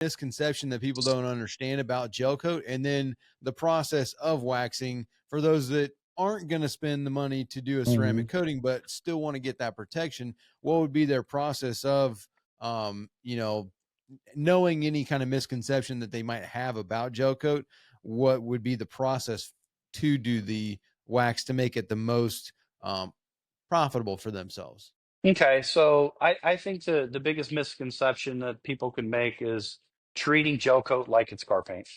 misconception that people don't understand about gel coat, and then the process of waxing for those that aren't going to spend the money to do a ceramic Mhm. coating but still want to get that protection. What would be their process of knowing any kind of misconception that they might have about gel coat? What would be the process to do the wax to make it the most profitable for themselves? Okay, so I think the biggest misconception that people can make is treating gel coat like it's car paint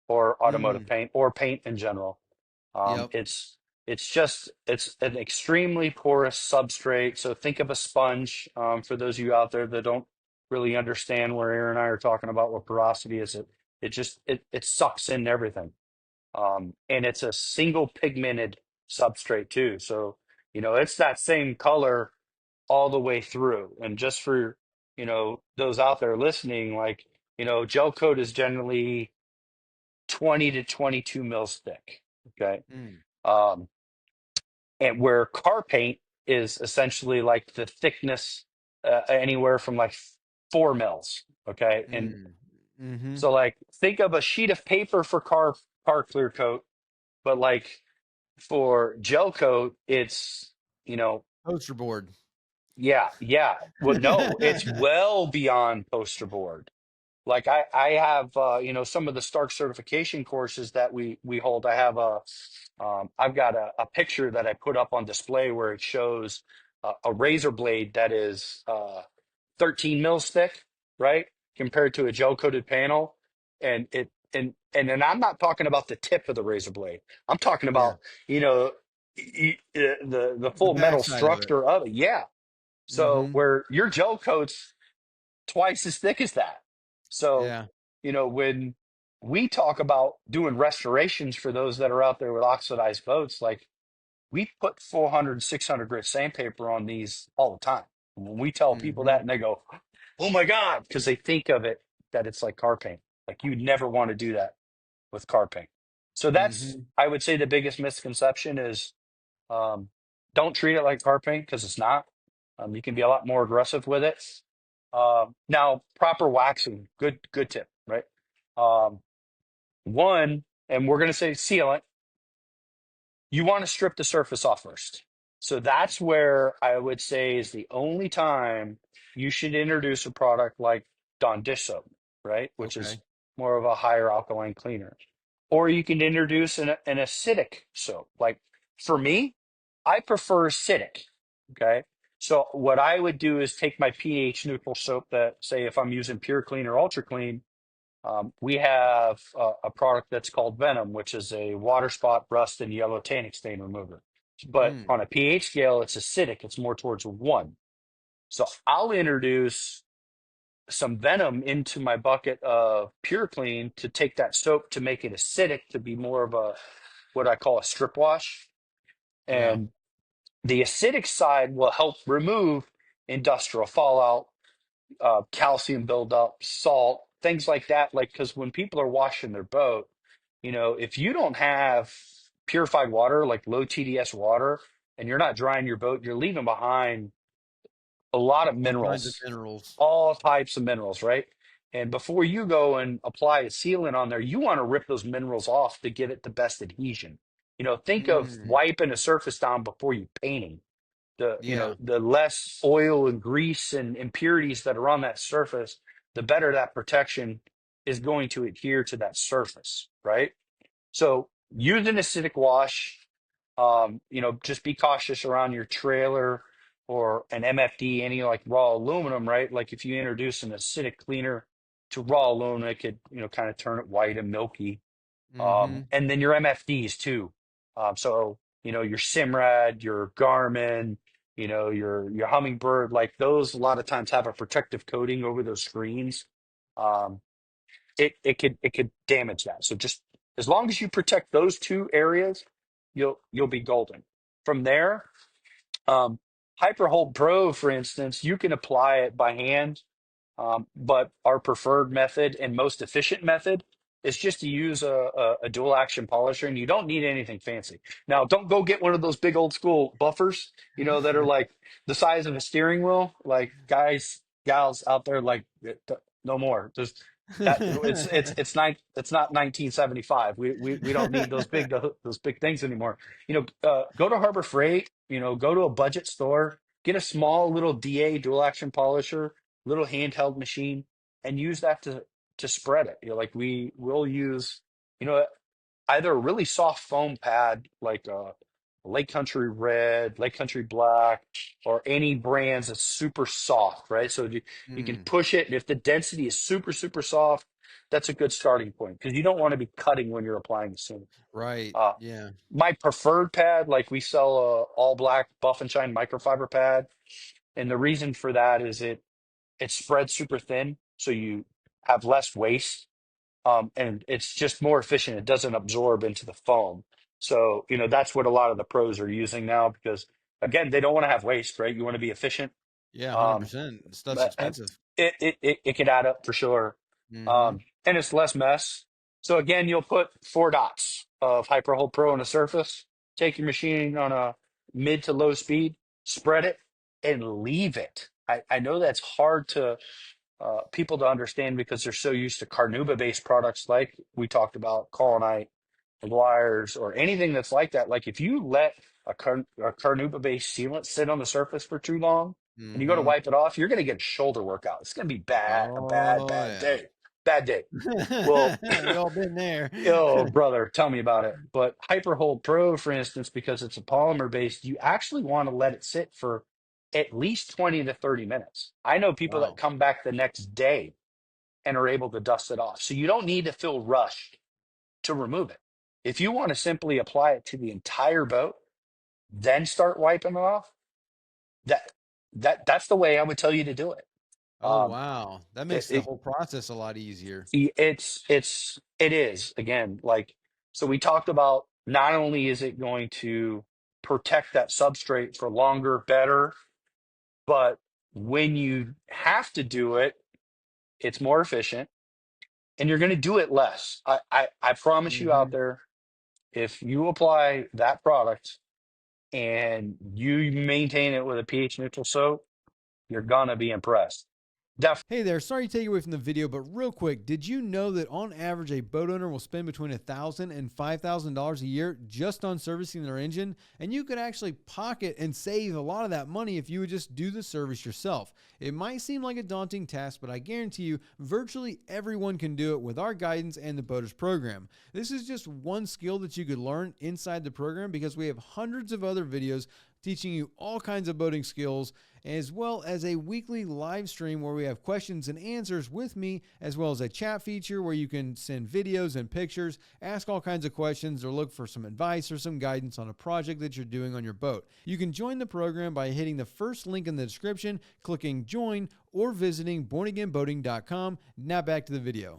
or automotive Mm, paint or paint in general. yep. It's an extremely porous substrate. So think of a sponge. For those of you out there that don't really understand where Aaron and I are talking about what porosity is, it sucks in everything. And it's a single pigmented substrate too. So it's that same color all the way through. And just for those out there listening, like gel coat is generally 20 to 22 mils thick. Okay. Mm, Um, and where car paint is essentially like the thickness anywhere from like 4 mils. Okay, and mm, mm-hmm. so like think of a sheet of paper for car clear coat, but like for gel coat, it's you know Poster board. yeah. Well, no, it's well beyond poster board. Like I have some of the Stark certification courses that we hold. I've got a picture that I put up on display where it shows a razor blade that is 13 mils thick, right, compared to a gel coated panel, and I'm not talking about the tip of the razor blade. I'm talking Yeah. about the The full metal backside of it. structure of it. Yeah. So Mm-hmm. where your gel coats twice as thick as that. So, Yeah. when we talk about doing restorations for those that are out there with oxidized boats, like we put 400, 600 grit sandpaper on these all the time. When we tell people Mm-hmm. that and they go, oh my God, because they think of it that it's like car paint. Like you'd never want to do that with car paint. So that's, Mm-hmm. I would say the biggest misconception is um, don't treat it like car paint because it's not. You can be a lot more aggressive with it. Now, proper waxing, good tip, right? Um, one, and we're going to say sealant, you want to strip the surface off first. So that's where I would say is the only time you should introduce a product like Dawn dish soap, right? Which is Okay. more of a higher alkaline cleaner. Or you can introduce an acidic soap. Like for me, I prefer acidic. Okay. So what I would do is take my pH neutral soap that, say, if I'm using Pure Clean or Ultra Clean, we have a product that's called Venom, which is a water spot, rust, and yellow tannic stain remover. But Mm. on a pH scale, it's acidic. It's more towards a 1. So I'll introduce some Venom into my bucket of Pure Clean to take that soap to make it acidic to be more of a what I call a strip wash. Yeah. And the acidic side will help remove industrial fallout, calcium buildup, salt, things like that. Like, because when people are washing their boat, if you don't have purified water, like low TDS water, and you're not drying your boat, you're leaving behind a lot of All kinds of minerals, minerals. all types of minerals, right? And before you go and apply a sealant on there, you want to rip those minerals off to give it the best adhesion. Think of Mm. wiping a surface down before you painting. Yeah. The less oil and grease and impurities that are on that surface, the better that protection is going to adhere to that surface, right? So use an acidic wash. Just be cautious around your trailer or an MFD, any like raw aluminum, right? Like if you introduce an acidic cleaner to raw aluminum, it could, kind of turn it white and milky. Mm-hmm. And then your MFDs too. So your Simrad, your Garmin, your Hummingbird, like those a lot of times have a protective coating over those screens. Um, it could damage that. So just as long as you protect those two areas, you'll be golden. From there, um, Hyperhold Pro, for instance, you can apply it by hand, but our preferred method and most efficient method is just to use a dual action polisher, and you don't need anything fancy. Now, don't go get one of those big old school buffers, that are like the size of a steering wheel. Like guys, gals out there, like no more. Just That it's not 1975. We don't need those big things anymore. Go to Harbor Freight. Go to a budget store, get a small little DA dual action polisher, little handheld machine, and use that to spread it. Like we'll use, you know, either a really soft foam pad like Lake Country Red, Lake Country Black, or any brands that's super soft, right? So you can Mm, push it, and if the density is super, super soft, that's a good starting point because you don't want to be cutting when you're applying the seam. right. Uh, Yeah. my preferred pad, like we sell a all black buff and shine microfiber pad, and the reason for that is it spreads super thin, so you have less waste, and it's just more efficient. It doesn't absorb into the foam. So, that's what a lot of the pros are using now because, again, they don't want to have waste, right? You want to be efficient. Yeah. Um, 100%. Stuff's but expensive. it can add up for sure. Hmm. And it's less mess. So, again, you'll put 4 dots of Hyperhold Pro on a surface, take your machine on a mid to low speed, spread it, and leave it. I know that's hard to people to understand because they're so used to carnauba based products like we talked about, Colonite, wires, or anything that's like that. Like if you let a carnauba based sealant sit on the surface for too long and you go to Hmm. wipe it off, you're going to get a shoulder workout. It's going to be a bad, Oh, bad yeah. day. Bad day. Well, We all been there. oh, brother, tell me about it. But Hyperhold Pro, for instance, because it's a polymer based, you actually want to let it sit for at least 20 to 30 minutes. I know people that Wow. come back the next day and are able to dust it off. So you don't need to feel rushed to remove it. If you want to simply apply it to the entire boat, then start wiping it off, that that's the way I would tell you to do it. Oh, Um, wow. That it, makes the it whole process a lot easier. it is again like so we talked about not only is it going to protect that substrate for longer, better, but when you have to do it, it's more efficient and you're going to do it less. I promise you out Hmm. there, if you apply that product and you maintain it with a pH neutral soap, you're going to be impressed. Definitely. Hey there, sorry to take you away from the video, but real quick, did you know that on average a boat owner will spend between $1,000 and $5,000 a year just on servicing their engine? And you could actually pocket and save a lot of that money if you would just do the service yourself. It might seem like a daunting task, but I guarantee you, virtually everyone can do it with our guidance and the Boaters program. This is just one skill that you could learn inside the program because we have hundreds of other videos teaching you all kinds of boating skills, as well as a weekly live stream where we have questions and answers with me, as well as a chat feature where you can send videos and pictures, ask all kinds of questions, or look for some advice or some guidance on a project that you're doing on your boat. You can join the program by hitting the first link in the description, clicking join, or visiting bornagainboating.com. Now back to the video.